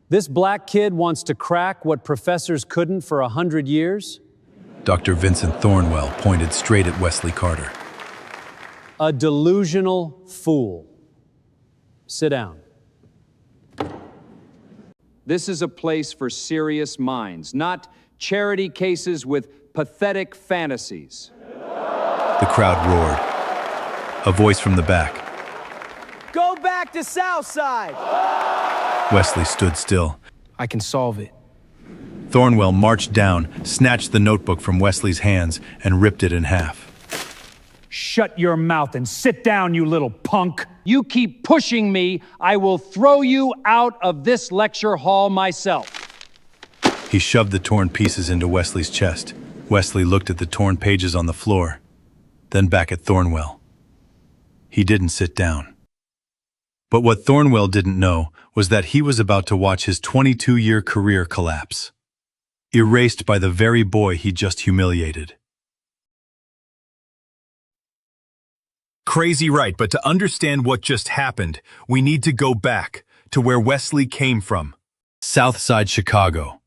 This black kid wants to crack what professors couldn't for 100 years? Dr. Vincent Thornwell pointed straight at Wesley Carter. A delusional fool. Sit down. This is a place for serious minds, not charity cases with pathetic fantasies. The crowd roared. A voice from the back. Go back to Southside! Wesley stood still. I can solve it. Thornwell marched down, snatched the notebook from Wesley's hands, and ripped it in half. Shut your mouth and sit down, you little punk. You keep pushing me, I will throw you out of this lecture hall myself. He shoved the torn pieces into Wesley's chest. Wesley looked at the torn pages on the floor, then back at Thornwell. He didn't sit down. But what Thornwell didn't know was that he was about to watch his 22-year career collapse, erased by the very boy he just humiliated. Crazy right, but to understand what just happened, we need to go back to where Wesley came from. Southside Chicago.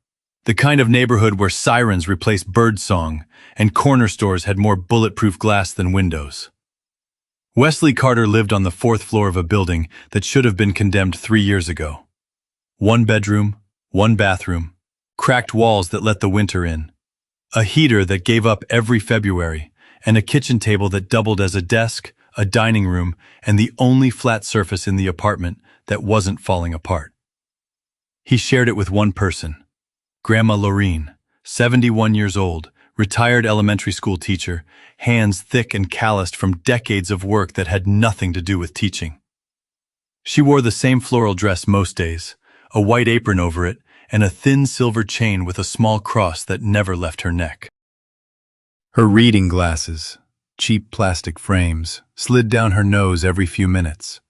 The kind of neighborhood where sirens replaced birdsong and corner stores had more bulletproof glass than windows. Wesley Carter lived on the 4th floor of a building that should have been condemned 3 years ago. 1 bedroom, 1 bathroom, cracked walls that let the winter in, a heater that gave up every February, and a kitchen table that doubled as a desk, a dining room, and the only flat surface in the apartment that wasn't falling apart. He shared it with one person, Grandma Lorene, 71 years old, retired elementary school teacher, hands thick and calloused from decades of work that had nothing to do with teaching. She wore the same floral dress most days, a white apron over it, and a thin silver chain with a small cross that never left her neck. Her reading glasses, cheap plastic frames, slid down her nose every few minutes.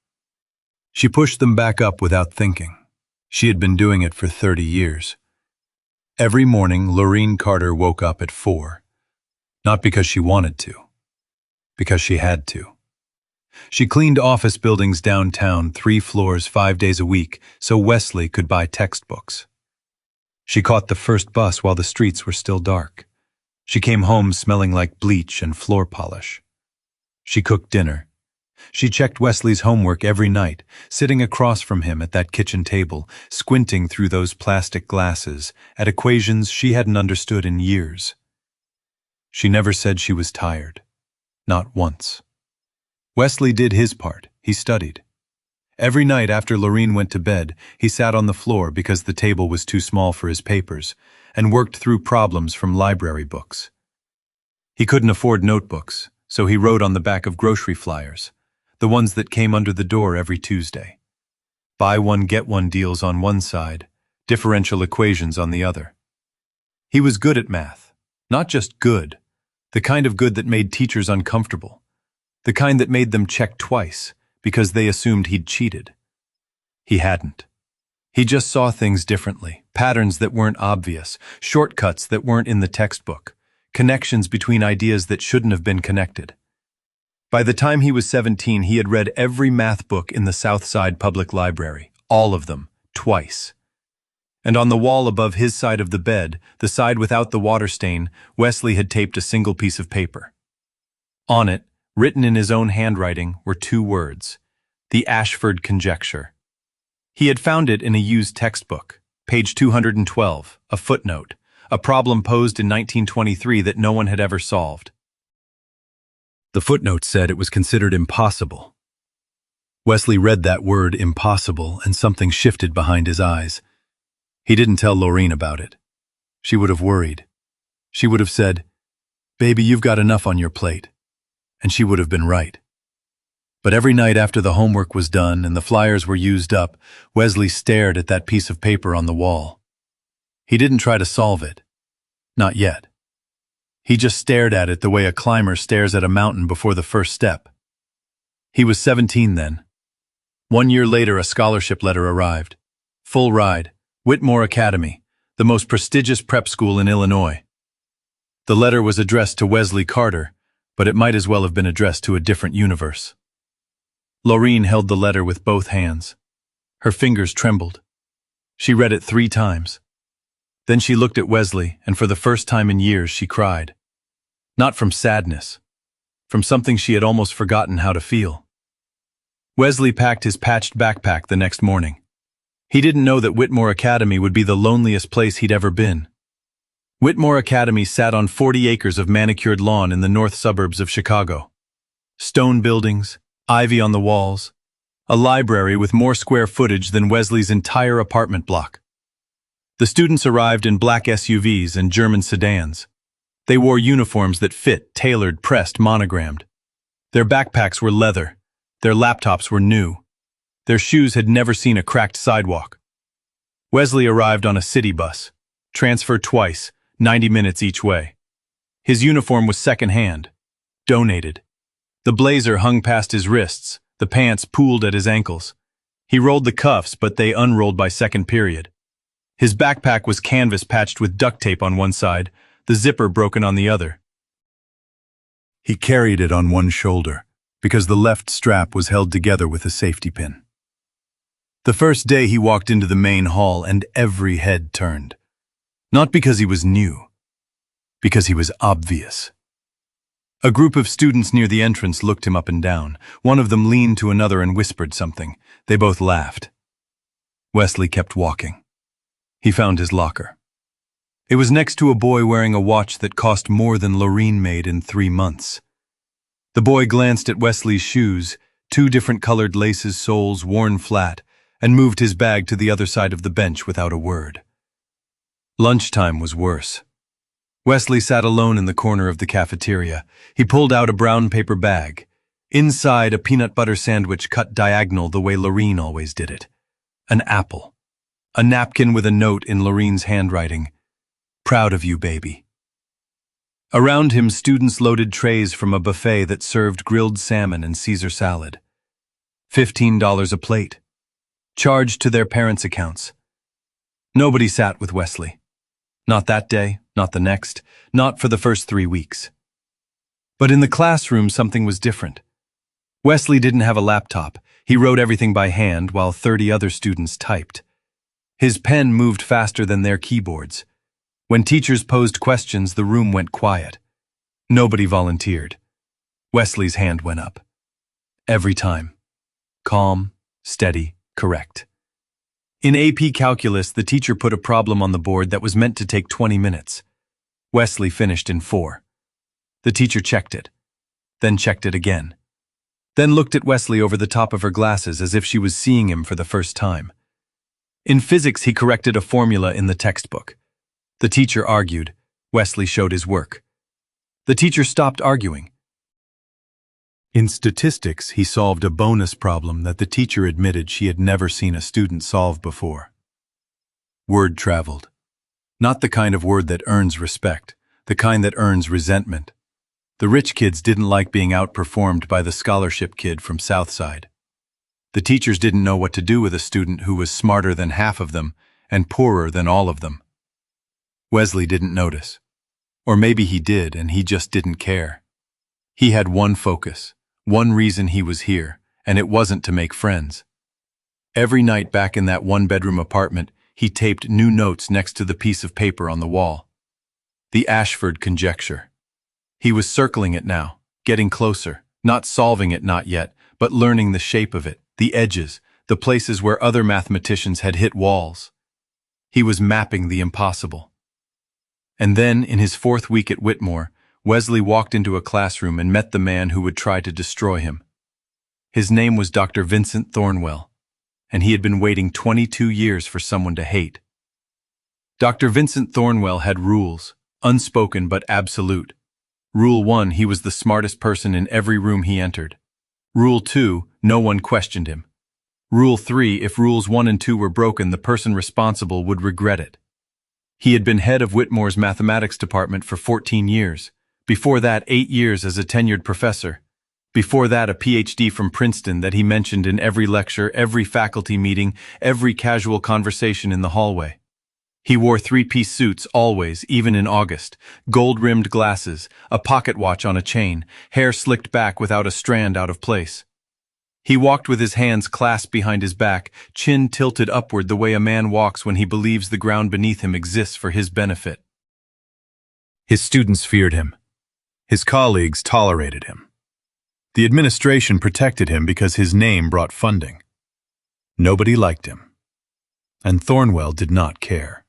She pushed them back up without thinking. She had been doing it for 30 years. Every morning, Lorene Carter woke up at 4. Not because she wanted to, because she had to. She cleaned office buildings downtown 3 floors 5 days a week so Wesley could buy textbooks. She caught the first bus while the streets were still dark. She came home smelling like bleach and floor polish. She cooked dinner. She checked Wesley's homework every night, sitting across from him at that kitchen table, squinting through those plastic glasses at equations she hadn't understood in years. She never said she was tired. Not once. Wesley did his part. He studied. Every night after Lorene went to bed, he sat on the floor because the table was too small for his papers, and worked through problems from library books. He couldn't afford notebooks, so he wrote on the back of grocery flyers, the ones that came under the door every Tuesday. Buy one, get one deals on one side, differential equations on the other. He was good at math, not just good, the kind of good that made teachers uncomfortable, the kind that made them check twice because they assumed he'd cheated. He hadn't. He just saw things differently, patterns that weren't obvious, shortcuts that weren't in the textbook, connections between ideas that shouldn't have been connected. By the time he was 17, he had read every math book in the Southside Public Library, all of them, twice. And on the wall above his side of the bed, the side without the water stain, Wesley had taped a single piece of paper. On it, written in his own handwriting, were 2 words, the Ashford conjecture. He had found it in a used textbook, page 212, a footnote, a problem posed in 1923 that no one had ever solved. The footnote said it was considered impossible. Wesley read that word, impossible, and something shifted behind his eyes. He didn't tell Lorene about it. She would have worried. She would have said, "Baby, you've got enough on your plate." And she would have been right. But every night after the homework was done and the flyers were used up, Wesley stared at that piece of paper on the wall. He didn't try to solve it. Not yet. He just stared at it the way a climber stares at a mountain before the first step. He was 17 then. 1 year later, a scholarship letter arrived. Full ride, Whitmore Academy, the most prestigious prep school in Illinois. The letter was addressed to Wesley Carter, but it might as well have been addressed to a different universe. Lorene held the letter with both hands. Her fingers trembled. She read it 3 times. Then she looked at Wesley, and for the first time in years she cried. Not from sadness, from something she had almost forgotten how to feel. Wesley packed his patched backpack the next morning. He didn't know that Whitmore Academy would be the loneliest place he'd ever been. Whitmore Academy sat on 40 acres of manicured lawn in the north suburbs of Chicago. Stone buildings, ivy on the walls, a library with more square footage than Wesley's entire apartment block. The students arrived in black SUVs and German sedans. They wore uniforms that fit, tailored, pressed, monogrammed. Their backpacks were leather. Their laptops were new. Their shoes had never seen a cracked sidewalk. Wesley arrived on a city bus, transferred twice, 90 minutes each way. His uniform was second-hand, donated. The blazer hung past his wrists, the pants pooled at his ankles. He rolled the cuffs, but they unrolled by second period. His backpack was canvas patched with duct tape on one side, the zipper broken on the other. He carried it on one shoulder, because the left strap was held together with a safety pin. The first day he walked into the main hall and every head turned. Not because he was new, because he was obvious. A group of students near the entrance looked him up and down. One of them leaned to another and whispered something. They both laughed. Wesley kept walking. He found his locker. It was next to a boy wearing a watch that cost more than Lorene made in 3 months. The boy glanced at Wesley's shoes, 2 different colored laces, soles worn flat, and moved his bag to the other side of the bench without a word. Lunchtime was worse. Wesley sat alone in the corner of the cafeteria. He pulled out a brown paper bag. Inside, a peanut butter sandwich cut diagonal the way Lorene always did it. An apple. A napkin with a note in Lorene's handwriting. Proud of you, baby. Around him, students loaded trays from a buffet that served grilled salmon and Caesar salad. $15 a plate. Charged to their parents' accounts. Nobody sat with Wesley. Not that day, not the next, not for the first 3 weeks. But in the classroom, something was different. Wesley didn't have a laptop. He wrote everything by hand while 30 other students typed. His pen moved faster than their keyboards. When teachers posed questions, the room went quiet. Nobody volunteered. Wesley's hand went up. Every time. Calm, steady, correct. In AP Calculus, the teacher put a problem on the board that was meant to take 20 minutes. Wesley finished in 4. The teacher checked it, then checked it again, then looked at Wesley over the top of her glasses as if she was seeing him for the first time. In physics, he corrected a formula in the textbook. The teacher argued. Wesley showed his work. The teacher stopped arguing. In statistics, he solved a bonus problem that the teacher admitted she had never seen a student solve before. Word traveled. Not the kind of word that earns respect, the kind that earns resentment. The rich kids didn't like being outperformed by the scholarship kid from Southside. The teachers didn't know what to do with a student who was smarter than half of them and poorer than all of them. Wesley didn't notice. Or maybe he did and he just didn't care. He had one focus, one reason he was here, and it wasn't to make friends. Every night back in that one-bedroom apartment, he taped new notes next to the piece of paper on the wall. The Ashford conjecture. He was circling it now, getting closer, not solving it not yet, but learning the shape of it, the edges, the places where other mathematicians had hit walls. He was mapping the impossible. And then, in his 4th week at Whitmore, Wesley walked into a classroom and met the man who would try to destroy him. His name was Dr. Vincent Thornwell, and he had been waiting 22 years for someone to hate. Dr. Vincent Thornwell had rules, unspoken but absolute. Rule 1, he was the smartest person in every room he entered. Rule 2, no one questioned him. Rule 3, if rules 1 and 2 were broken, the person responsible would regret it. He had been head of Whitmore's mathematics department for 14 years. Before that, 8 years as a tenured professor. Before that, a PhD from Princeton that he mentioned in every lecture, every faculty meeting, every casual conversation in the hallway. He wore 3-piece suits always, even in August, gold-rimmed glasses, a pocket watch on a chain, hair slicked back without a strand out of place. He walked with his hands clasped behind his back, chin tilted upward the way a man walks when he believes the ground beneath him exists for his benefit. His students feared him. His colleagues tolerated him. The administration protected him because his name brought funding. Nobody liked him. And Thornwell did not care.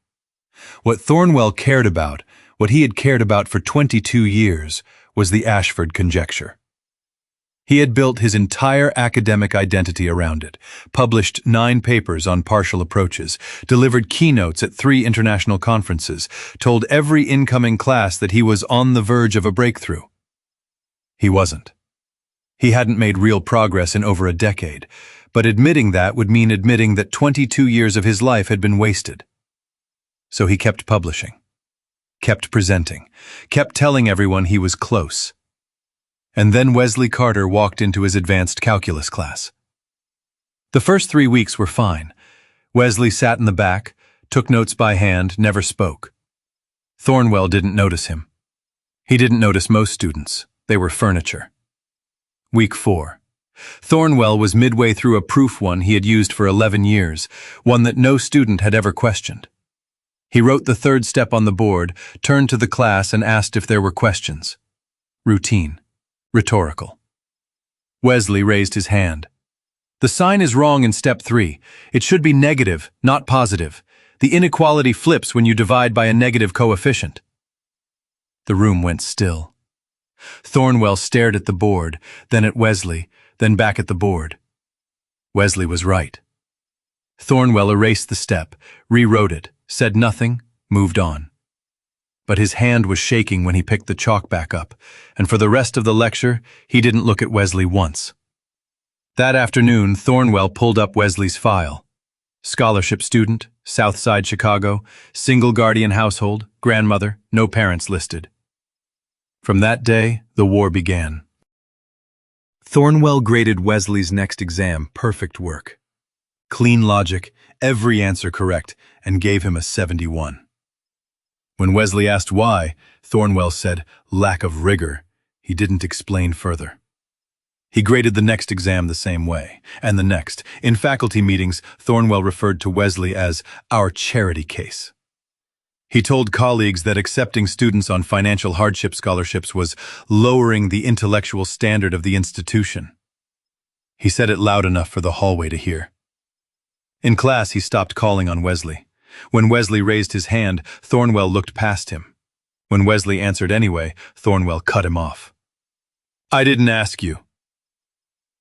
What Thornwell cared about, what he had cared about for 22 years, was the Ashford conjecture. He had built his entire academic identity around it, published 9 papers on partial approaches, delivered keynotes at 3 international conferences, told every incoming class that he was on the verge of a breakthrough. He wasn't. He hadn't made real progress in over a decade, but admitting that would mean admitting that 22 years of his life had been wasted. So he kept publishing, kept presenting, kept telling everyone he was close. And then Wesley Carter walked into his advanced calculus class. The first 3 weeks were fine. Wesley sat in the back, took notes by hand, never spoke. Thornwell didn't notice him. He didn't notice most students. They were furniture. Week 4. Thornwell was midway through a proof one he had used for 11 years, one that no student had ever questioned. He wrote the 3rd step on the board, turned to the class and asked if there were questions. Routine. Rhetorical. Wesley raised his hand. The sign is wrong in step 3. It should be negative, not positive. The inequality flips when you divide by a negative coefficient. The room went still. Thornwell stared at the board, then at Wesley, then back at the board. Wesley was right. Thornwell erased the step, rewrote it, said nothing, moved on. But his hand was shaking when he picked the chalk back up, and for the rest of the lecture, he didn't look at Wesley once. That afternoon, Thornwell pulled up Wesley's file. Scholarship student, Southside Chicago, single guardian household, grandmother, no parents listed. From that day, the war began. Thornwell graded Wesley's next exam perfect work. Clean logic, every answer correct, and gave him a 71. When Wesley asked why, Thornwell said, lack of rigor. He didn't explain further. He graded the next exam the same way, and the next. In faculty meetings, Thornwell referred to Wesley as our charity case. He told colleagues that accepting students on financial hardship scholarships was lowering the intellectual standard of the institution. He said it loud enough for the hallway to hear. In class, he stopped calling on Wesley. When Wesley raised his hand, Thornwell looked past him. When Wesley answered anyway, Thornwell cut him off. I didn't ask you.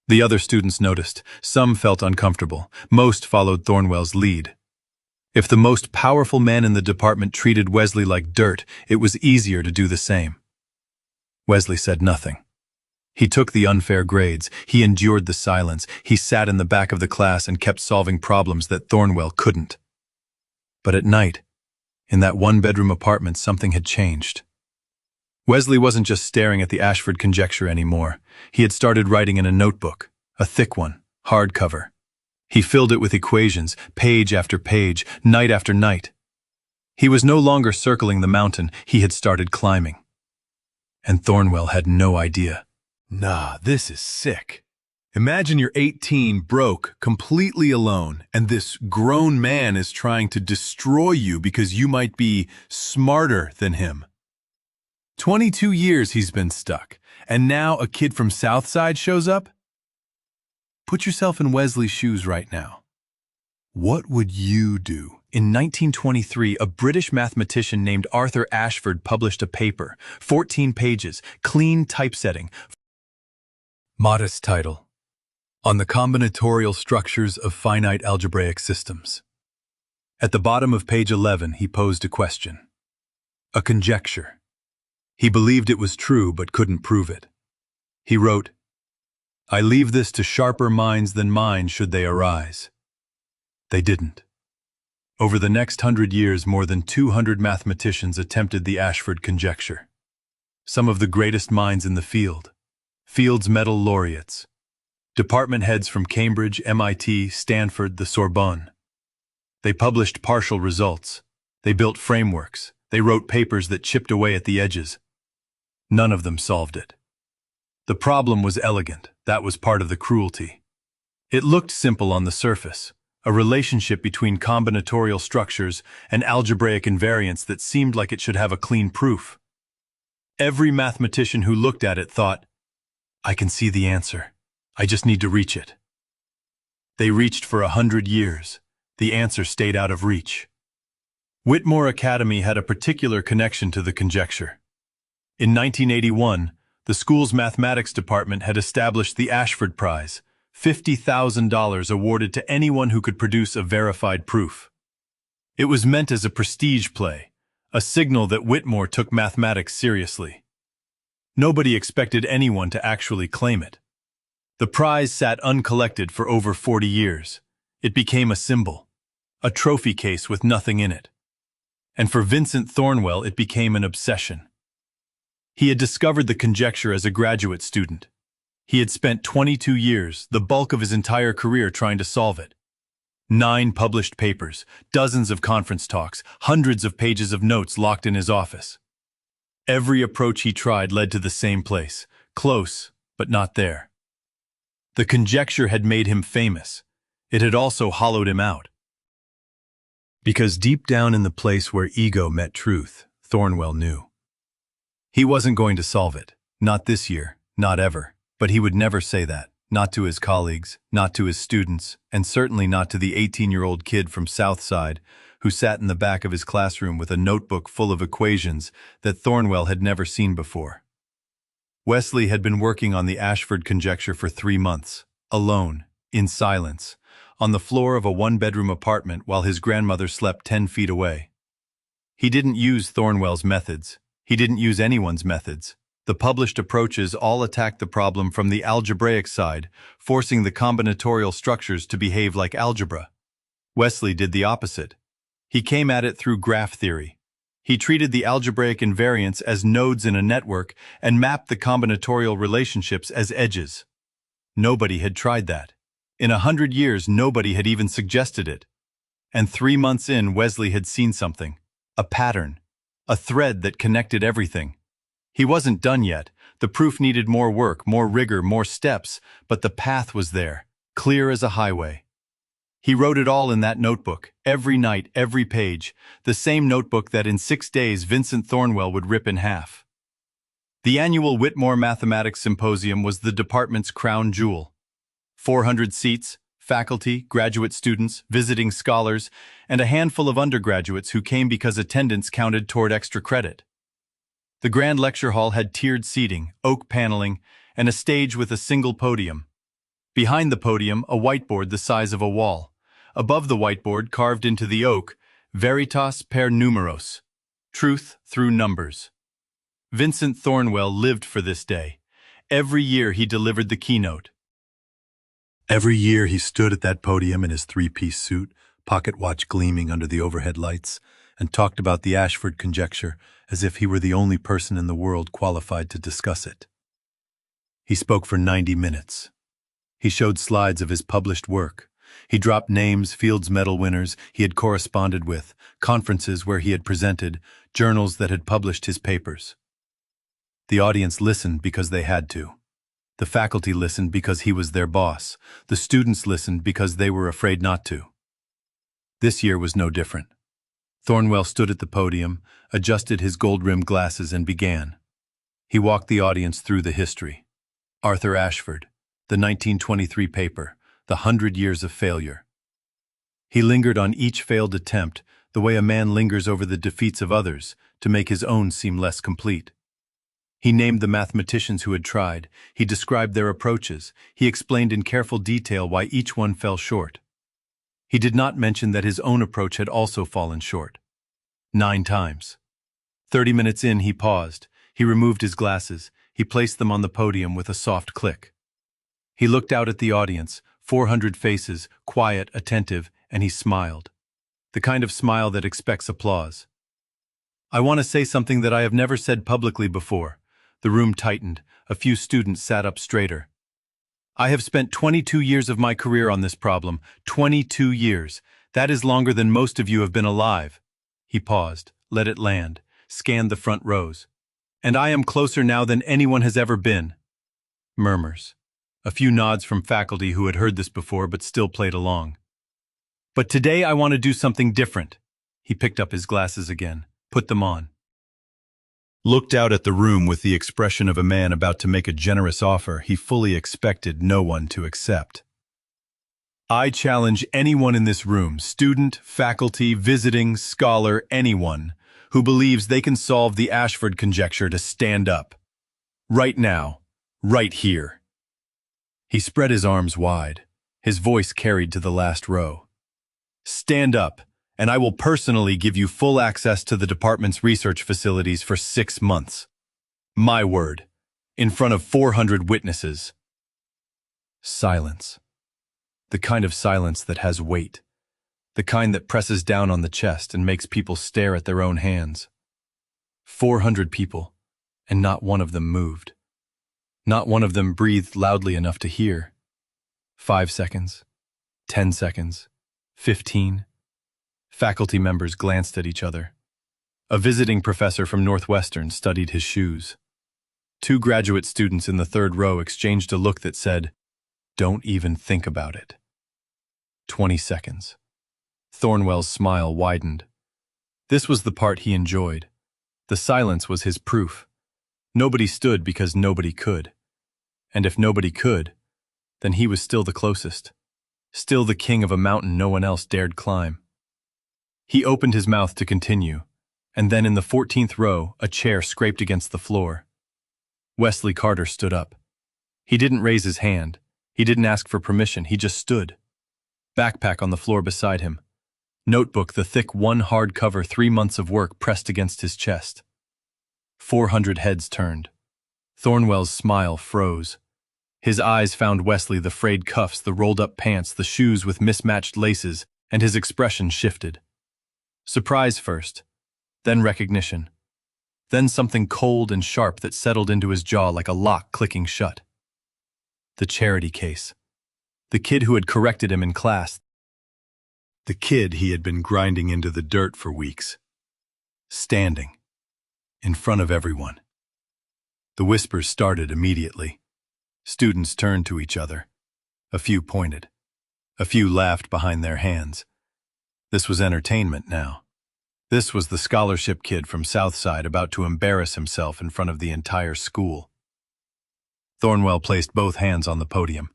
The other students noticed. Some felt uncomfortable. Most followed Thornwell's lead. If the most powerful man in the department treated Wesley like dirt, it was easier to do the same. Wesley said nothing. He took the unfair grades. He endured the silence. He sat in the back of the class and kept solving problems that Thornwell couldn't. But at night, in that one-bedroom apartment, something had changed. Wesley wasn't just staring at the Ashford conjecture anymore. He had started writing in a notebook, a thick one, hardcover. He filled it with equations, page after page, night after night. He was no longer circling the mountain, he had started climbing. And Thornwell had no idea. Nah, this is sick. Imagine you're 18, broke, completely alone, and this grown man is trying to destroy you because you might be smarter than him. 22 years he's been stuck, and now a kid from Southside shows up? Put yourself in Wesley's shoes right now. What would you do? In 1923, a British mathematician named Arthur Ashford published a paper, 14 pages, clean typesetting. Modest title: On the Combinatorial Structures of Finite Algebraic Systems. At the bottom of page 11, he posed a question. A conjecture. He believed it was true but couldn't prove it. He wrote, I leave this to sharper minds than mine should they arise. They didn't. Over the next 100 years, more than 200 mathematicians attempted the Ashford conjecture. Some of the greatest minds in the field. Fields Medal laureates. Department heads from Cambridge, MIT, Stanford, the Sorbonne. They published partial results. They built frameworks. They wrote papers that chipped away at the edges. None of them solved it. The problem was elegant. That was part of the cruelty. It looked simple on the surface, a relationship between combinatorial structures and algebraic invariants that seemed like it should have a clean proof. Every mathematician who looked at it thought, I can see the answer. I just need to reach it. They reached for 100 years. The answer stayed out of reach. Whitmore Academy had a particular connection to the conjecture. In 1981, the school's mathematics department had established the Ashford Prize, $50,000 awarded to anyone who could produce a verified proof. It was meant as a prestige play, a signal that Whitmore took mathematics seriously. Nobody expected anyone to actually claim it. The prize sat uncollected for over 40 years. It became a symbol, a trophy case with nothing in it. And for Vincent Thornwell, it became an obsession. He had discovered the conjecture as a graduate student. He had spent 22 years, the bulk of his entire career, trying to solve it. 9 published papers, dozens of conference talks, hundreds of pages of notes locked in his office. Every approach he tried led to the same place, close, but not there. The conjecture had made him famous. It had also hollowed him out. Because deep down in the place where ego met truth, Thornwell knew. He wasn't going to solve it, not this year, not ever, but he would never say that, not to his colleagues, not to his students, and certainly not to the 18-year-old kid from Southside who sat in the back of his classroom with a notebook full of equations that Thornwell had never seen before. Wesley had been working on the Ashford conjecture for 3 months, alone, in silence, on the floor of a one-bedroom apartment while his grandmother slept 10 feet away. He didn't use Thornwell's methods. He didn't use anyone's methods. The published approaches all attacked the problem from the algebraic side, forcing the combinatorial structures to behave like algebra. Wesley did the opposite. He came at it through graph theory. He treated the algebraic invariants as nodes in a network and mapped the combinatorial relationships as edges. Nobody had tried that. In 100 years, nobody had even suggested it. And 3 months in, Wesley had seen something. A pattern. A thread that connected everything. He wasn't done yet. The proof needed more work, more rigor, more steps, but the path was there, clear as a highway. He wrote it all in that notebook, every night, every page, the same notebook that in 6 days Vincent Thornwell would rip in half. The annual Whitmore Mathematics Symposium was the department's crown jewel. 400 seats, faculty, graduate students, visiting scholars, and a handful of undergraduates who came because attendance counted toward extra credit. The grand lecture hall had tiered seating, oak paneling, and a stage with a single podium. Behind the podium, a whiteboard the size of a wall. Above the whiteboard, carved into the oak, Veritas per numeros, truth through numbers. Vincent Thornwell lived for this day. Every year he delivered the keynote. Every year he stood at that podium in his 3-piece suit, pocket watch gleaming under the overhead lights, and talked about the Ashford conjecture as if he were the only person in the world qualified to discuss it. He spoke for 90 minutes. He showed slides of his published work. He dropped names, Fields Medal winners he had corresponded with, conferences where he had presented, journals that had published his papers. The audience listened because they had to. The faculty listened because he was their boss. The students listened because they were afraid not to. This year was no different. Thornwell stood at the podium, adjusted his gold-rimmed glasses, and began. He walked the audience through the history. Arthur Ashford, the 1923 paper, the 100 Years of Failure. He lingered on each failed attempt, the way a man lingers over the defeats of others, to make his own seem less complete. He named the mathematicians who had tried. He described their approaches. He explained in careful detail why each one fell short. He did not mention that his own approach had also fallen short. 9 times. 30 minutes in, he paused. He removed his glasses. He placed them on the podium with a soft click. He looked out at the audience, 400 faces, quiet, attentive, and he smiled. The kind of smile that expects applause. I want to say something that I have never said publicly before. The room tightened. A few students sat up straighter. I have spent 22 years of my career on this problem. 22 years. That is longer than most of you have been alive. He paused, let it land, scanned the front rows. And I am closer now than anyone has ever been. Murmurs. A few nods from faculty who had heard this before but still played along. But today I want to do something different. He picked up his glasses again, put them on, looked out at the room with the expression of a man about to make a generous offer he fully expected no one to accept. I challenge anyone in this room, student, faculty, visiting, scholar, anyone, who believes they can solve the Ashford conjecture to stand up. Right now, right here. He spread his arms wide, his voice carried to the last row. Stand up, and I will personally give you full access to the department's research facilities for 6 months. My word, in front of 400 witnesses. Silence. The kind of silence that has weight. The kind that presses down on the chest and makes people stare at their own hands. 400 people, and not one of them moved. Not one of them breathed loudly enough to hear. 5 seconds, 10 seconds, 15. Faculty members glanced at each other. A visiting professor from Northwestern studied his shoes. 2 graduate students in the 3rd row exchanged a look that said, "Don't even think about it." 20 seconds. Thornwell's smile widened. This was the part he enjoyed. The silence was his proof. Nobody stood because nobody could. And if nobody could, then he was still the closest. Still the king of a mountain no one else dared climb. He opened his mouth to continue, and then in the 14th row, a chair scraped against the floor. Wesley Carter stood up. He didn't raise his hand. He didn't ask for permission. He just stood. Backpack on the floor beside him. Notebook, the thick 1 hardcover 3 months of work pressed against his chest. 400 heads turned. Thornwell's smile froze. His eyes found Wesley, the frayed cuffs, the rolled-up pants, the shoes with mismatched laces, and his expression shifted. Surprise first, then recognition, then something cold and sharp that settled into his jaw like a lock clicking shut. The charity case. The kid who had corrected him in class. The kid he had been grinding into the dirt for weeks. Standing. In front of everyone. The whispers started immediately. Students turned to each other. A few pointed. A few laughed behind their hands. This was entertainment now. This was the scholarship kid from Southside about to embarrass himself in front of the entire school. Thornwell placed both hands on the podium.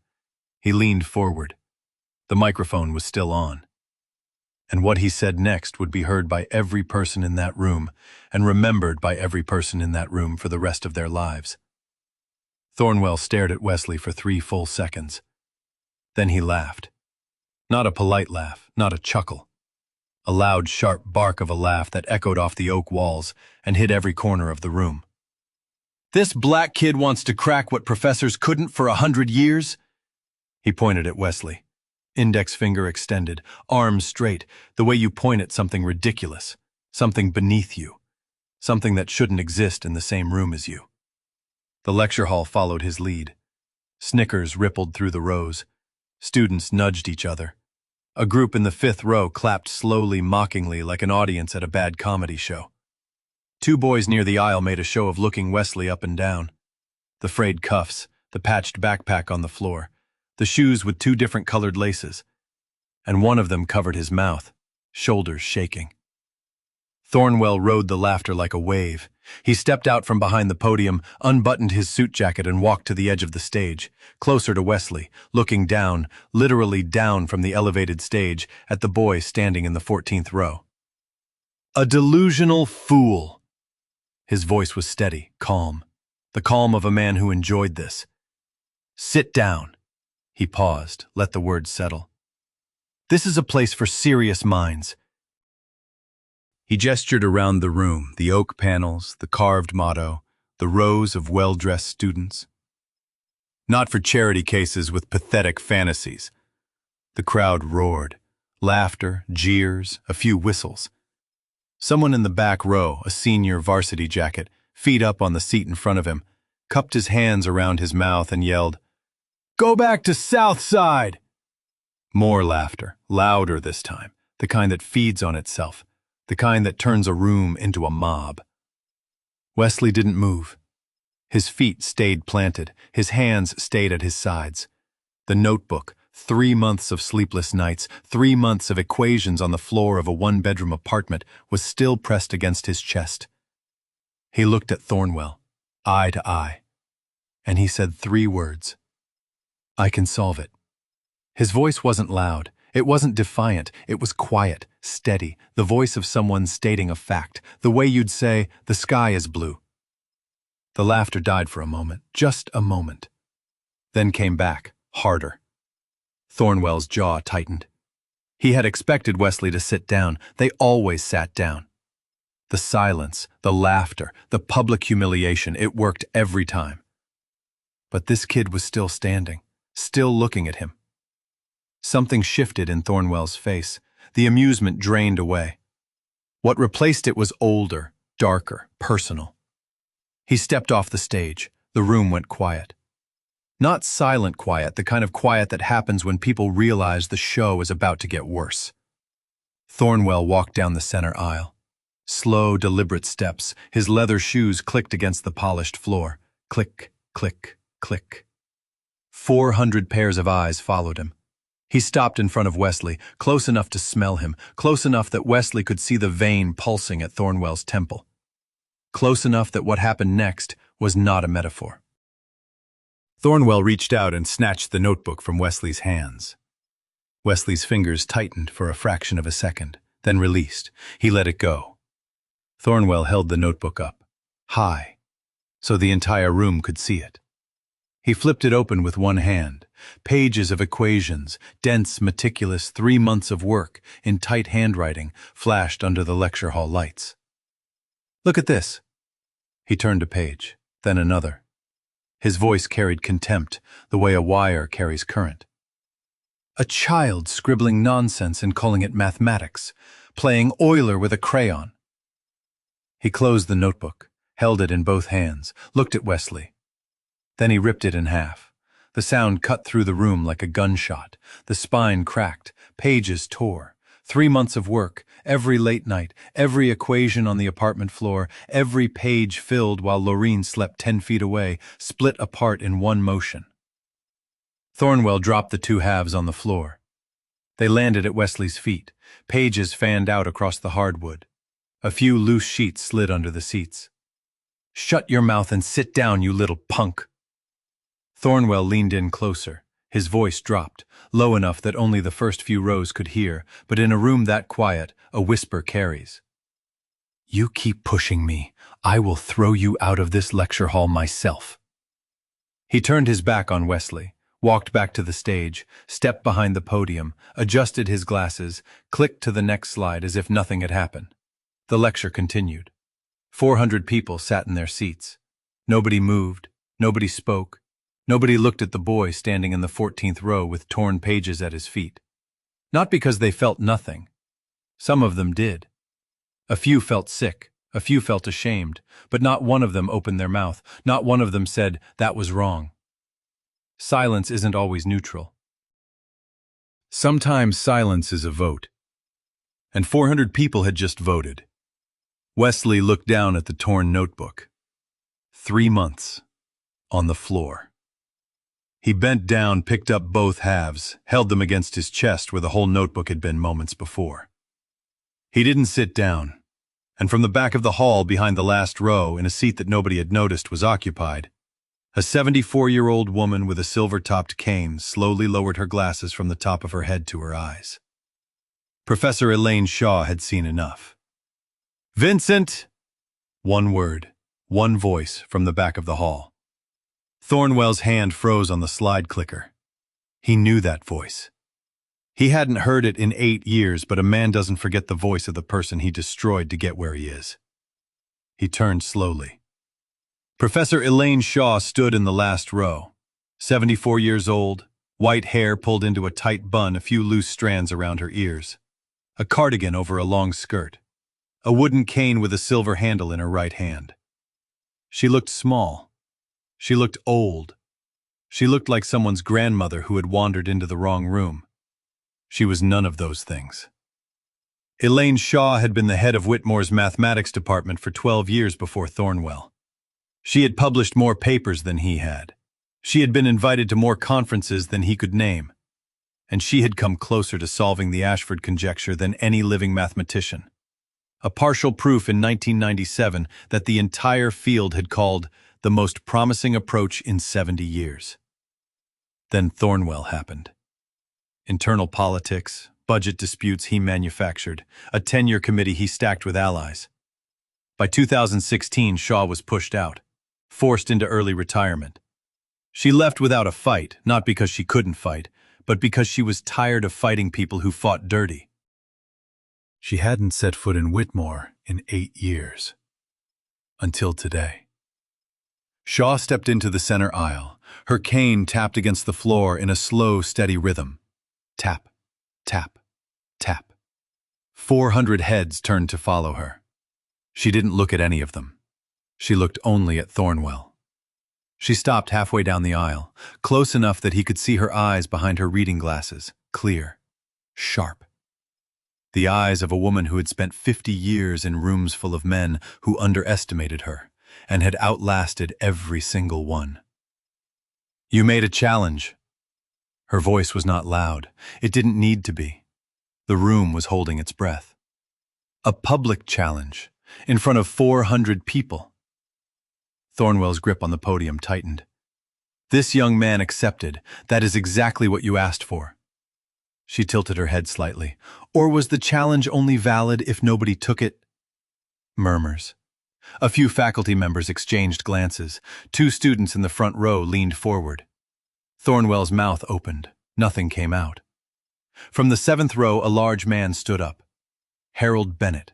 He leaned forward. The microphone was still on. And what he said next would be heard by every person in that room and remembered by every person in that room for the rest of their lives. Thornwell stared at Wesley for 3 full seconds. Then he laughed. Not a polite laugh, not a chuckle. A loud, sharp bark of a laugh that echoed off the oak walls and hit every corner of the room. This black kid wants to crack what professors couldn't for 100 years? He pointed at Wesley. Index finger extended, arms straight, the way you point at something ridiculous, something beneath you, something that shouldn't exist in the same room as you. The lecture hall followed his lead. Snickers rippled through the rows. Students nudged each other. A group in the 5th row clapped slowly, mockingly, like an audience at a bad comedy show. 2 boys near the aisle made a show of looking Wesley up and down. The frayed cuffs, the patched backpack on the floor, the shoes with 2 different colored laces, and one of them covered his mouth, shoulders shaking. Thornwell rode the laughter like a wave. He stepped out from behind the podium, unbuttoned his suit jacket and walked to the edge of the stage, closer to Wesley, looking down, literally down from the elevated stage, at the boy standing in the 14th row. A delusional fool. His voice was steady, calm, the calm of a man who enjoyed this. Sit down. He paused, let the words settle. This is a place for serious minds. He gestured around the room, the oak panels, the carved motto, the rows of well-dressed students. Not for charity cases with pathetic fantasies. The crowd roared. Laughter, jeers, a few whistles. Someone in the back row, a senior varsity jacket, feet up on the seat in front of him, cupped his hands around his mouth and yelled, "Go back to Southside!" More laughter, louder this time, the kind that feeds on itself. The kind that turns a room into a mob. Wesley didn't move. His feet stayed planted, his hands stayed at his sides. The notebook, 3 months of sleepless nights, 3 months of equations on the floor of a one-bedroom apartment, was still pressed against his chest. He looked at Thornwell, eye to eye, and he said 3 words. "I can solve it." His voice wasn't loud, it wasn't defiant, it was quiet, steady, the voice of someone stating a fact, the way you'd say, "The sky is blue." The laughter died for a moment, just a moment. Then came back, harder. Thornwell's jaw tightened. He had expected Wesley to sit down. They always sat down. The silence, the laughter, the public humiliation, it worked every time. But this kid was still standing, still looking at him. Something shifted in Thornwell's face. The amusement drained away. What replaced it was older, darker, personal. He stepped off the stage. The room went quiet. Not silent quiet, the kind of quiet that happens when people realize the show is about to get worse. Thornwell walked down the center aisle. Slow, deliberate steps, his leather shoes clicked against the polished floor. Click, click, click. 400 pairs of eyes followed him. He stopped in front of Wesley, close enough to smell him, close enough that Wesley could see the vein pulsing at Thornwell's temple. Close enough that what happened next was not a metaphor. Thornwell reached out and snatched the notebook from Wesley's hands. Wesley's fingers tightened for a fraction of a second, then released. He let it go. Thornwell held the notebook up, high, so the entire room could see it. He flipped it open with one hand. Pages of equations, dense, meticulous 3 months of work in tight handwriting, flashed under the lecture hall lights. "Look at this." He turned a page, then another. His voice carried contempt, the way a wire carries current. "A child scribbling nonsense and calling it mathematics, playing Euler with a crayon." He closed the notebook, held it in both hands, looked at Wesley. Then he ripped it in half. The sound cut through the room like a gunshot. The spine cracked, pages tore. 3 months of work, every late night, every equation on the apartment floor, every page filled while Lorene slept 10 feet away, split apart in one motion. Thornwell dropped the 2 halves on the floor. They landed at Wesley's feet. Pages fanned out across the hardwood. A few loose sheets slid under the seats. "Shut your mouth and sit down, you little punk." Thornwell leaned in closer. His voice dropped, low enough that only the first few rows could hear, but in a room that quiet, a whisper carries. "You keep pushing me. I will throw you out of this lecture hall myself." He turned his back on Wesley, walked back to the stage, stepped behind the podium, adjusted his glasses, clicked to the next slide as if nothing had happened. The lecture continued. 400 people sat in their seats. Nobody moved, nobody spoke. Nobody looked at the boy standing in the 14th row with torn pages at his feet. Not because they felt nothing. Some of them did. A few felt sick, a few felt ashamed, but not one of them opened their mouth, not one of them said, "That was wrong." Silence isn't always neutral. Sometimes silence is a vote. And 400 people had just voted. Wesley looked down at the torn notebook. 3 months. On the floor. He bent down, picked up both halves, held them against his chest where the whole notebook had been moments before. He didn't sit down, and from the back of the hall behind the last row, in a seat that nobody had noticed was occupied, a 74-year-old woman with a silver-topped cane slowly lowered her glasses from the top of her head to her eyes. Professor Elaine Shaw had seen enough. "Vincent!" One word, one voice from the back of the hall. Thornwell's hand froze on the slide clicker. He knew that voice. He hadn't heard it in 8 years, but a man doesn't forget the voice of the person he destroyed to get where he is. He turned slowly. Professor Elaine Shaw stood in the last row. 74 years old, white hair pulled into a tight bun, a few loose strands around her ears. A cardigan over a long skirt. A wooden cane with a silver handle in her right hand. She looked small. She looked old. She looked like someone's grandmother who had wandered into the wrong room. She was none of those things. Elaine Shaw had been the head of Whitmore's mathematics department for 12 years before Thornwell. She had published more papers than he had. She had been invited to more conferences than he could name. And she had come closer to solving the Ashford conjecture than any living mathematician. A partial proof in 1997 that the entire field had called the most promising approach in 70 years. Then Thornwell happened. Internal politics, budget disputes he manufactured, a tenure committee he stacked with allies. By 2016, Shaw was pushed out, forced into early retirement. She left without a fight, not because she couldn't fight, but because she was tired of fighting people who fought dirty. She hadn't set foot in Whitmore in 8 years. Until today. Shaw stepped into the center aisle. Her cane tapped against the floor in a slow, steady rhythm. Tap, tap, tap. 400 heads turned to follow her. She didn't look at any of them. She looked only at Thornwell. She stopped halfway down the aisle, close enough that he could see her eyes behind her reading glasses, clear, sharp. The eyes of a woman who had spent 50 years in rooms full of men who underestimated her and had outlasted every single one. You made a challenge. Her voice was not loud. It didn't need to be. The room was holding its breath. A public challenge, in front of 400 people. Thornwell's grip on the podium tightened. This young man accepted. That is exactly what you asked for. She tilted her head slightly. Or was the challenge only valid if nobody took it? Murmurs. A few faculty members exchanged glances. 2 students in the front row leaned forward. Thornwell's mouth opened. Nothing came out. From the 7th row, a large man stood up. Harold Bennett,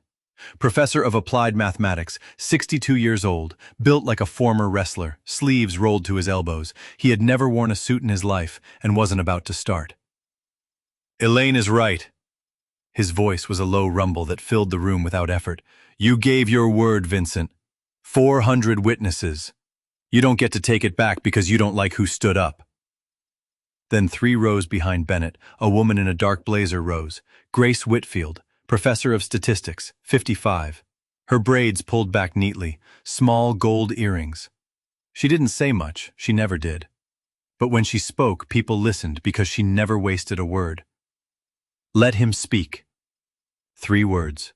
professor of applied mathematics, 62 years old, built like a former wrestler, sleeves rolled to his elbows. He had never worn a suit in his life and wasn't about to start. Elaine is right. His voice was a low rumble that filled the room without effort. You gave your word, Vincent. 400 witnesses. You don't get to take it back because you don't like who stood up. Then 3 rows behind Bennett, a woman in a dark blazer rose, Grace Whitfield, professor of statistics, 55. Her braids pulled back neatly, small gold earrings. She didn't say much, she never did. But when she spoke, people listened because she never wasted a word. Let him speak. 3 words.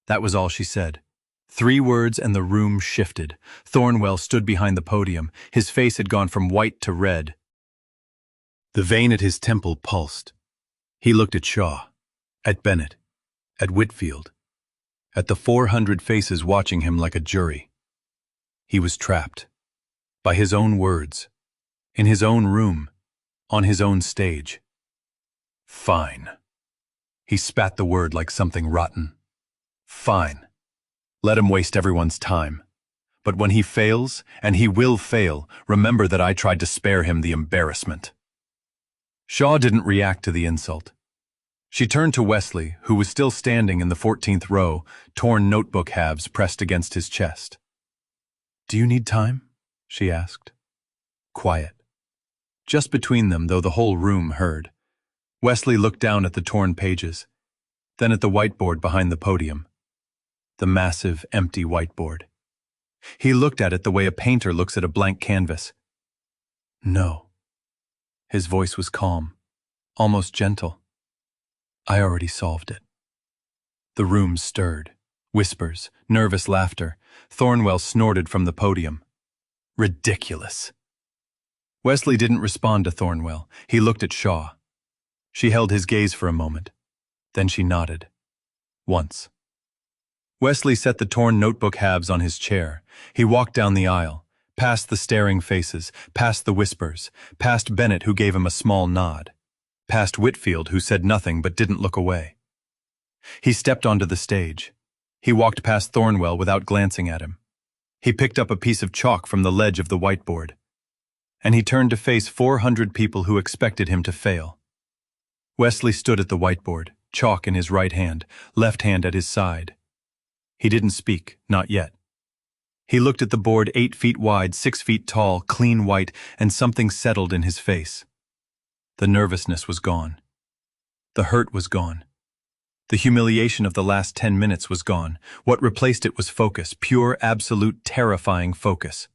That was all she said. 3 words and the room shifted. Thornwell stood behind the podium. His face had gone from white to red. The vein at his temple pulsed. He looked at Shaw, at Bennett, at Whitfield, at the 400 faces watching him like a jury. He was trapped. By his own words. In his own room. On his own stage. Fine. He spat the word like something rotten. Fine. Let him waste everyone's time. But when he fails, and he will fail, remember that I tried to spare him the embarrassment. Shaw didn't react to the insult. She turned to Wesley, who was still standing in the 14th row, torn notebook halves pressed against his chest. Do you need time? She asked. Quiet. Just between them, though the whole room heard. Wesley looked down at the torn pages, then at the whiteboard behind the podium. The massive, empty whiteboard. He looked at it the way a painter looks at a blank canvas. No. His voice was calm, almost gentle. I already solved it. The room stirred. Whispers, nervous laughter. Thornwell snorted from the podium. Ridiculous. Wesley didn't respond to Thornwell. He looked at Shaw. She held his gaze for a moment. Then she nodded. Once. Wesley set the torn notebook halves on his chair. He walked down the aisle, past the staring faces, past the whispers, past Bennett, who gave him a small nod, past Whitfield, who said nothing but didn't look away. He stepped onto the stage. He walked past Thornwell without glancing at him. He picked up a piece of chalk from the ledge of the whiteboard. And he turned to face 400 people who expected him to fail. Wesley stood at the whiteboard, chalk in his right hand, left hand at his side. He didn't speak, not yet. He looked at the board 8 feet wide, 6 feet tall, clean white, and something settled in his face. The nervousness was gone. The hurt was gone. The humiliation of the last 10 minutes was gone. What replaced it was focus, pure, absolute, terrifying focus.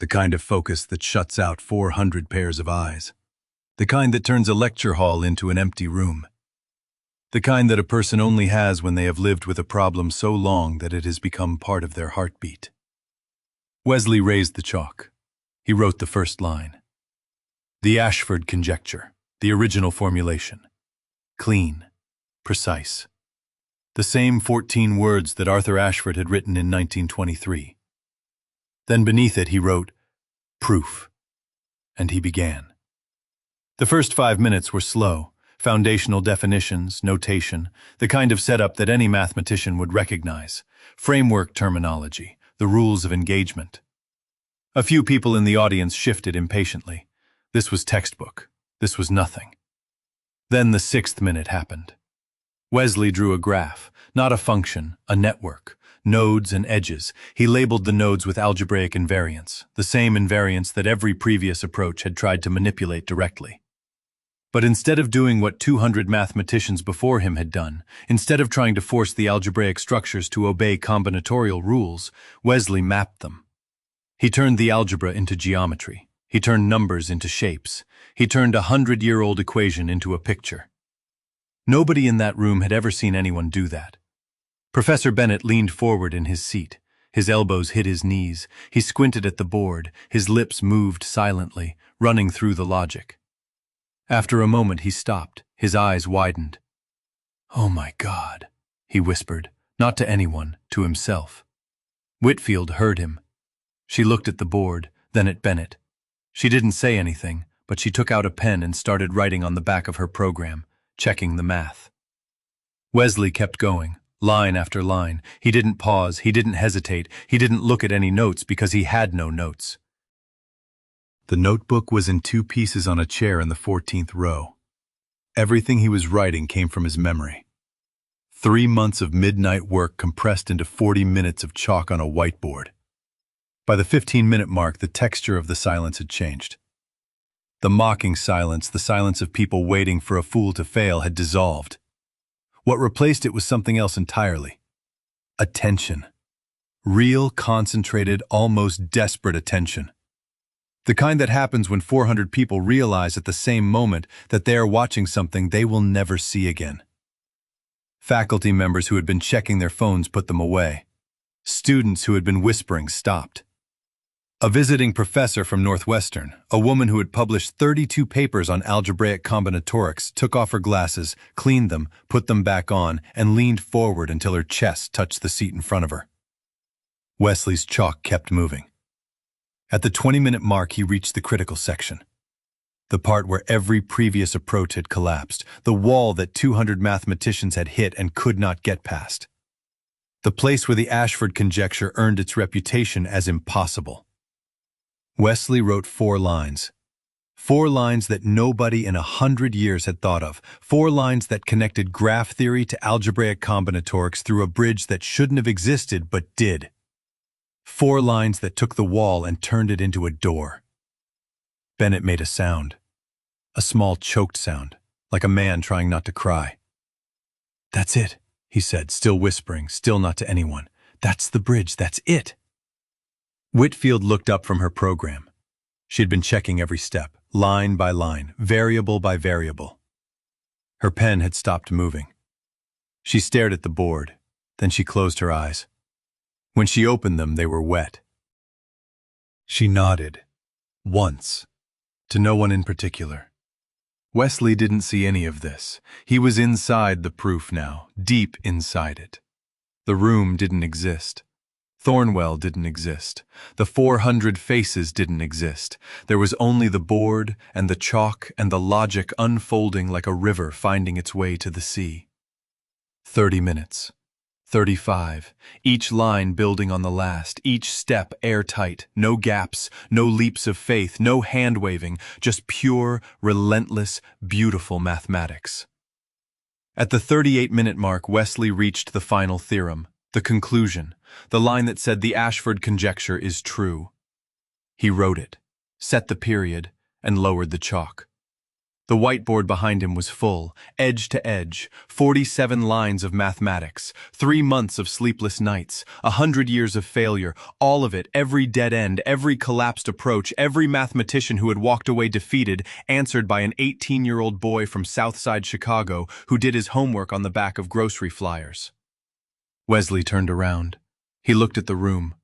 The kind of focus that shuts out 400 pairs of eyes. The kind that turns a lecture hall into an empty room. The kind that a person only has when they have lived with a problem so long that it has become part of their heartbeat. Wesley raised the chalk. He wrote the first line. The Ashford conjecture, the original formulation. Clean, precise. The same 14 words that Arthur Ashford had written in 1923. Then beneath it he wrote, proof. And he began. The first 5 minutes were slow, foundational definitions, notation, the kind of setup that any mathematician would recognize, framework terminology, the rules of engagement. A few people in the audience shifted impatiently. This was textbook. This was nothing. Then the 6th minute happened. Wesley drew a graph, not a function, a network, nodes and edges. He labeled the nodes with algebraic invariants, the same invariants that every previous approach had tried to manipulate directly. But instead of doing what 200 mathematicians before him had done, instead of trying to force the algebraic structures to obey combinatorial rules, Wesley mapped them. He turned the algebra into geometry. He turned numbers into shapes. He turned a 100-year-old equation into a picture. Nobody in that room had ever seen anyone do that. Professor Bennett leaned forward in his seat. His elbows hit his knees. He squinted at the board. His lips moved silently, running through the logic. After a moment he stopped. His eyes widened. "Oh my God," he whispered, not to anyone, to himself. Whitfield heard him. She looked at the board, then at Bennett. She didn't say anything, but she took out a pen and started writing on the back of her program, checking the math. Wesley kept going, line after line. He didn't pause, he didn't hesitate, he didn't look at any notes because he had no notes. The notebook was in 2 pieces on a chair in the 14th row. Everything he was writing came from his memory. 3 months of midnight work compressed into 40 minutes of chalk on a whiteboard. By the 15-minute mark, the texture of the silence had changed. The mocking silence, the silence of people waiting for a fool to fail, had dissolved. What replaced it was something else entirely. Attention. Real, concentrated, almost desperate attention. The kind that happens when 400 people realize at the same moment that they are watching something they will never see again. Faculty members who had been checking their phones put them away. Students who had been whispering stopped. A visiting professor from Northwestern, a woman who had published 32 papers on algebraic combinatorics, took off her glasses, cleaned them, put them back on, and leaned forward until her chest touched the seat in front of her. Wesley's chalk kept moving. At the 20-minute mark, he reached the critical section. The part where every previous approach had collapsed, the wall that 200 mathematicians had hit and could not get past. The place where the Ashford conjecture earned its reputation as impossible. Wesley wrote 4 lines. 4 lines that nobody in 100 years had thought of. 4 lines that connected graph theory to algebraic combinatorics through a bridge that shouldn't have existed but did. 4 lines that took the wall and turned it into a door. Bennett made a sound. A small choked sound, like a man trying not to cry. "That's it," he said, still whispering, still not to anyone. "That's the bridge, that's it." Whitfield looked up from her program. She had been checking every step, line by line, variable by variable. Her pen had stopped moving. She stared at the board, then she closed her eyes. When she opened them, they were wet. She nodded. Once. To no one in particular. Wesley didn't see any of this. He was inside the proof now, deep inside it. The room didn't exist. Thornwell didn't exist. The 400 faces didn't exist. There was only the board and the chalk and the logic unfolding like a river finding its way to the sea. 30 minutes. 35, each line building on the last, each step airtight, no gaps, no leaps of faith, no hand-waving, just pure, relentless, beautiful mathematics. At the 38-minute mark, Wesley reached the final theorem, the conclusion, the line that said the Ashford conjecture is true. He wrote it, set the period, and lowered the chalk. The whiteboard behind him was full, edge to edge, 47 lines of mathematics, 3 months of sleepless nights, 100 years of failure, all of it, every dead end, every collapsed approach, every mathematician who had walked away defeated, answered by an 18-year-old boy from Southside Chicago who did his homework on the back of grocery flyers. Wesley turned around. He looked at the room.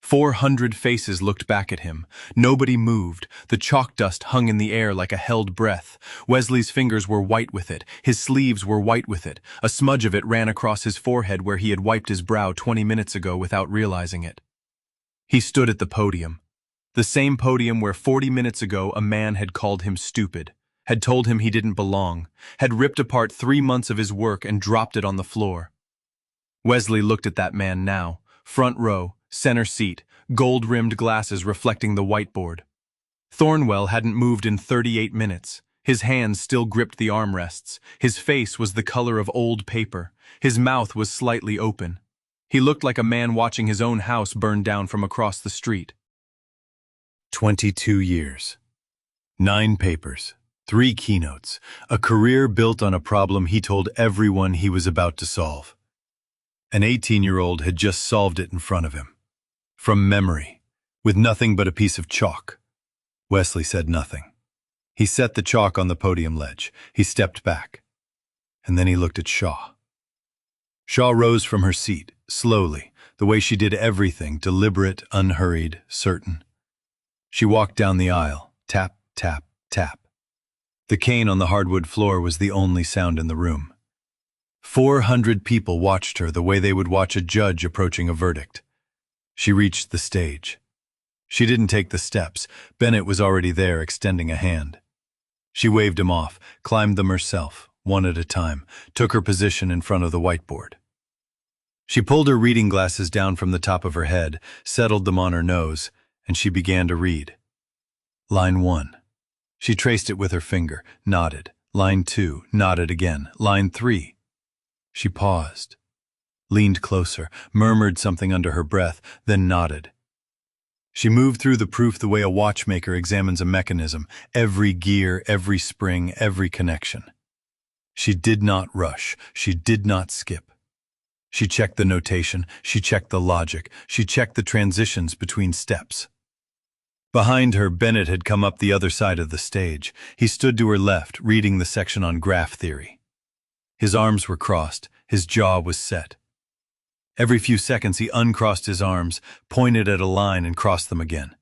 400 faces looked back at him. Nobody moved. The chalk dust hung in the air like a held breath. Wesley's fingers were white with it. His sleeves were white with it. A smudge of it ran across his forehead where he had wiped his brow 20 minutes ago without realizing it. He stood at the podium. The same podium where 40 minutes ago a man had called him stupid, had told him he didn't belong, had ripped apart 3 months of his work and dropped it on the floor. Wesley looked at that man now, front row, center seat, gold-rimmed glasses reflecting the whiteboard. Thornwell hadn't moved in 38 minutes. His hands still gripped the armrests. His face was the color of old paper. His mouth was slightly open. He looked like a man watching his own house burn down from across the street. 22 years. 9 papers. 3 keynotes. A career built on a problem he told everyone he was about to solve. An 18-year-old had just solved it in front of him. From memory, with nothing but a piece of chalk. Wesley said nothing. He set the chalk on the podium ledge. He stepped back. And then he looked at Shaw. Shaw rose from her seat, slowly, the way she did everything, deliberate, unhurried, certain. She walked down the aisle, tap, tap, tap. The cane on the hardwood floor was the only sound in the room. 400 people watched her the way they would watch a judge approaching a verdict. She reached the stage. She didn't take the steps. Bennett was already there, extending a hand. She waved him off, climbed them herself, one at a time, took her position in front of the whiteboard. She pulled her reading glasses down from the top of her head, settled them on her nose, and she began to read. Line 1. She traced it with her finger, nodded. Line 2, nodded again. Line 3. She paused, leaned closer, murmured something under her breath, then nodded. She moved through the proof the way a watchmaker examines a mechanism, every gear, every spring, every connection. She did not rush. She did not skip. She checked the notation. She checked the logic. She checked the transitions between steps. Behind her, Bennett had come up the other side of the stage. He stood to her left, reading the section on graph theory. His arms were crossed. His jaw was set. Every few seconds he uncrossed his arms, pointed at a line and crossed them again.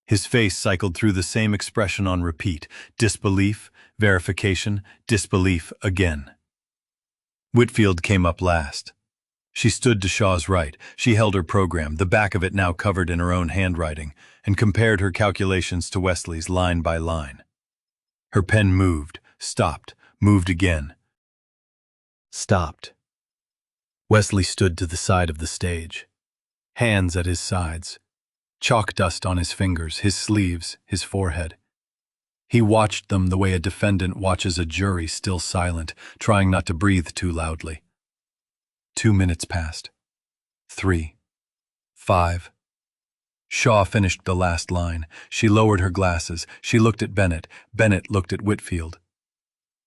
His face cycled through the same expression on repeat: disbelief, verification, disbelief again. Whitfield came up last. She stood to Shaw's right. She held her program, the back of it now covered in her own handwriting, and compared her calculations to Wesley's line by line. Her pen moved, stopped, moved again. Stopped. Wesley stood to the side of the stage, hands at his sides, chalk dust on his fingers, his sleeves, his forehead. He watched them the way a defendant watches a jury still silent, trying not to breathe too loudly. 2 minutes passed. 3. 5. Shaw finished the last line. She lowered her glasses. She looked at Bennett. Bennett looked at Whitfield.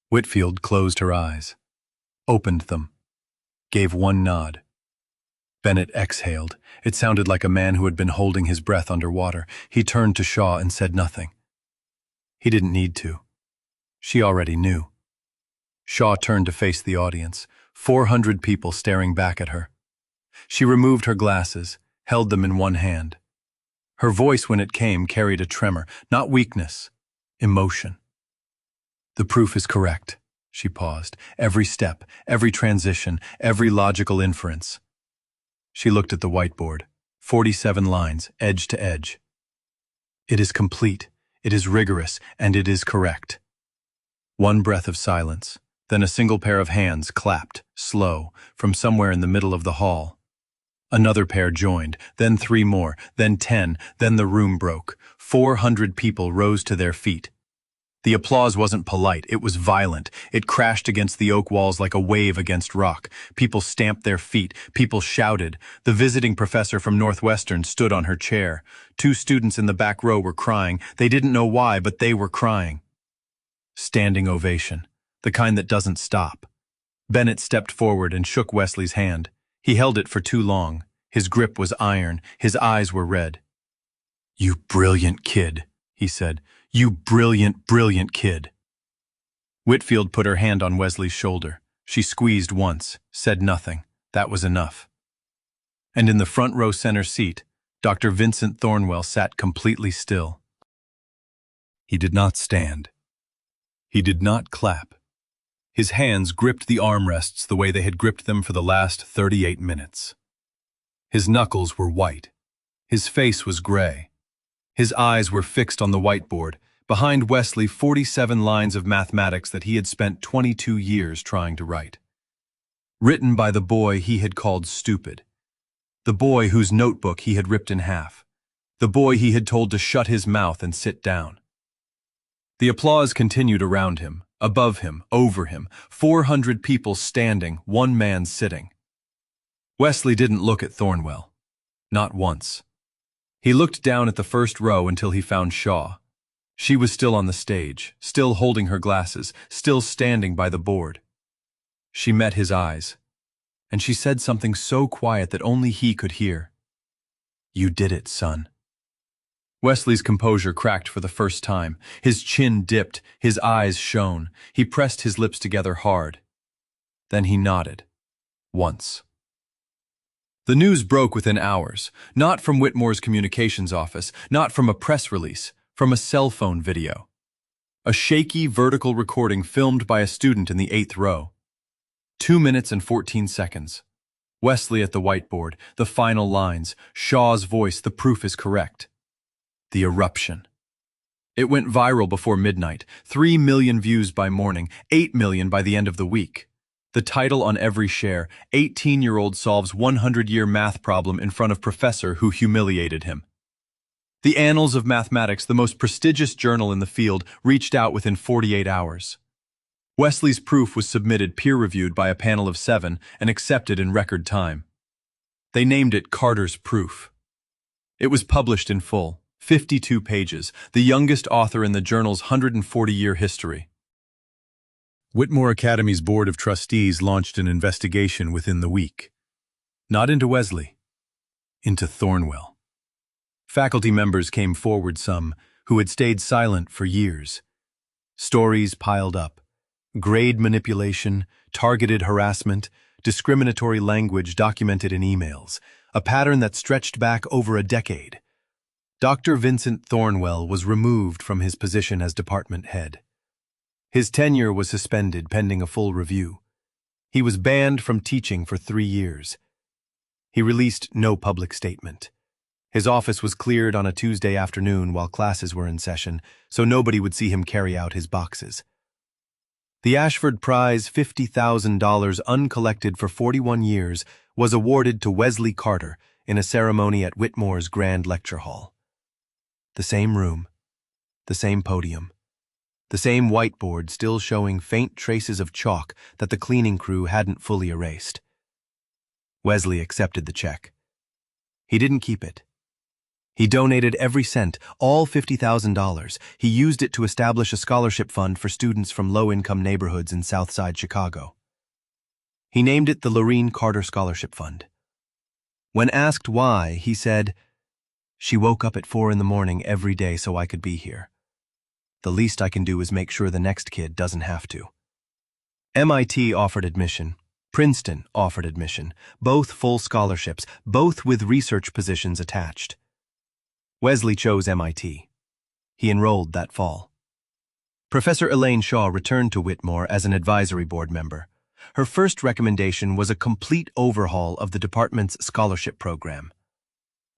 Whitfield closed her eyes, opened them, gave one nod. Bennett exhaled. It sounded like a man who had been holding his breath underwater. He turned to Shaw and said nothing. He didn't need to. She already knew. Shaw turned to face the audience, 400 people staring back at her. She removed her glasses, held them in one hand. Her voice, when it came, carried a tremor, not weakness, emotion. The proof is correct. She paused. Every step, every transition, every logical inference. She looked at the whiteboard. 47 lines, edge to edge. It is complete, it is rigorous, and it is correct. One breath of silence, then a single pair of hands clapped, slow, from somewhere in the middle of the hall. Another pair joined, then 3 more, then 10, then the room broke. 400 people rose to their feet. The applause wasn't polite, it was violent. It crashed against the oak walls like a wave against rock. People stamped their feet, people shouted. The visiting professor from Northwestern stood on her chair. 2 students in the back row were crying. They didn't know why, but they were crying. Standing ovation, the kind that doesn't stop. Bennett stepped forward and shook Wesley's hand. He held it for too long. His grip was iron. His eyes were red. "You brilliant kid," he said. "You brilliant, brilliant kid." Whitfield put her hand on Wesley's shoulder. She squeezed once, said nothing. That was enough. And in the front row center seat, Dr. Vincent Thornwell sat completely still. He did not stand. He did not clap. His hands gripped the armrests the way they had gripped them for the last 38 minutes. His knuckles were white. His face was gray. His eyes were fixed on the whiteboard, behind Wesley 47 lines of mathematics that he had spent 22 years trying to write. Written by the boy he had called stupid. The boy whose notebook he had ripped in half. The boy he had told to shut his mouth and sit down. The applause continued around him, above him, over him, 400 people standing, one man sitting. Wesley didn't look at Thornwell. Not once. He looked down at the first row until he found Shaw. She was still on the stage, still holding her glasses, still standing by the board. She met his eyes, and she said something so quiet that only he could hear. "You did it, son." Wesley's composure cracked for the first time. His chin dipped, his eyes shone. He pressed his lips together hard. Then he nodded. Once. The news broke within hours, not from Whitmore's communications office, not from a press release, from a cell phone video. A shaky vertical recording filmed by a student in the 8th row. 2 minutes and 14 seconds. Wesley at the whiteboard, the final lines, Shaw's voice, "The proof is correct." The eruption. It went viral before midnight, 3 million views by morning, 8 million by the end of the week. The title on every share, 18-year-old solves 100-year math problem in front of professor who humiliated him. The Annals of Mathematics, the most prestigious journal in the field, reached out within 48 hours. Wesley's proof was submitted peer-reviewed by a panel of 7 and accepted in record time. They named it Carter's Proof. It was published in full, 52 pages, the youngest author in the journal's 140-year history. Whitmore Academy's Board of Trustees launched an investigation within the week. Not into Wesley, into Thornwell. Faculty members came forward, some who had stayed silent for years. Stories piled up. Grade manipulation, targeted harassment, discriminatory language documented in emails, a pattern that stretched back over a decade. Dr. Vincent Thornwell was removed from his position as department head. His tenure was suspended pending a full review. He was banned from teaching for 3 years. He released no public statement. His office was cleared on a Tuesday afternoon while classes were in session, so nobody would see him carry out his boxes. The Ashford Prize, $50,000 uncollected for 41 years, was awarded to Wesley Carter in a ceremony at Whitmore's Grand Lecture Hall. The same room, the same podium, the same whiteboard still showing faint traces of chalk that the cleaning crew hadn't fully erased. Wesley accepted the check. He didn't keep it. He donated every cent, all $50,000. He used it to establish a scholarship fund for students from low-income neighborhoods in Southside Chicago. He named it the Lorene Carter Scholarship Fund. When asked why, he said, "She woke up at 4 in the morning every day so I could be here. The least I can do is make sure the next kid doesn't have to." MIT offered admission. Princeton offered admission. Both full scholarships, both with research positions attached. Wesley chose MIT. He enrolled that fall. Professor Elaine Shaw returned to Whitmore as an advisory board member. Her first recommendation was a complete overhaul of the department's scholarship program.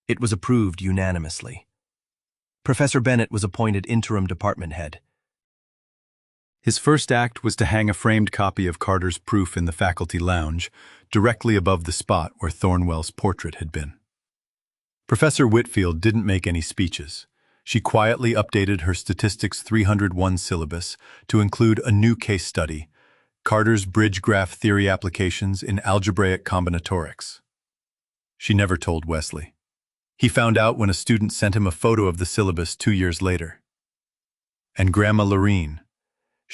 It was approved unanimously. Professor Bennett was appointed interim department head. His first act was to hang a framed copy of Carter's proof in the faculty lounge, directly above the spot where Thornwell's portrait had been. Professor Whitfield didn't make any speeches. She quietly updated her Statistics 301 syllabus to include a new case study, Carter's bridge graph theory applications in algebraic combinatorics. She never told Wesley. He found out when a student sent him a photo of the syllabus 2 years later. And Grandma Lorene,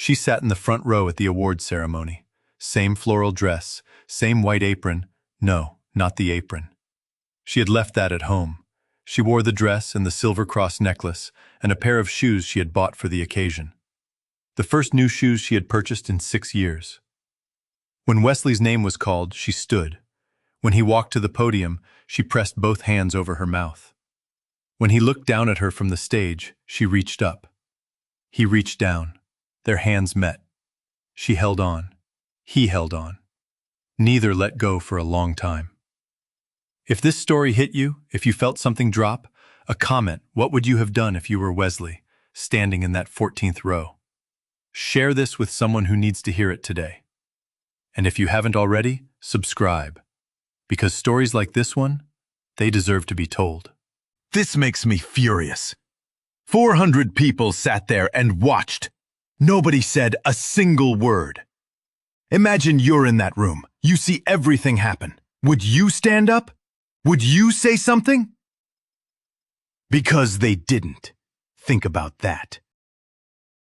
She sat in the front row at the award ceremony. Same floral dress, same white apron. No, not the apron. She had left that at home. She wore the dress and the silver cross necklace and a pair of shoes she had bought for the occasion. The first new shoes she had purchased in 6 years. When Wesley's name was called, she stood. When he walked to the podium, she pressed both hands over her mouth. When he looked down at her from the stage, she reached up. He reached down. Their hands met. She held on. He held on. Neither let go for a long time. If this story hit you, if you felt something drop, a comment, what would you have done if you were Wesley, standing in that 14th row? Share this with someone who needs to hear it today. And if you haven't already, subscribe. Because stories like this one, they deserve to be told. This makes me furious. 400 people sat there and watched. Nobody said a single word. Imagine you're in that room. You see everything happen. Would you stand up? Would you say something? Because they didn't. Think about that.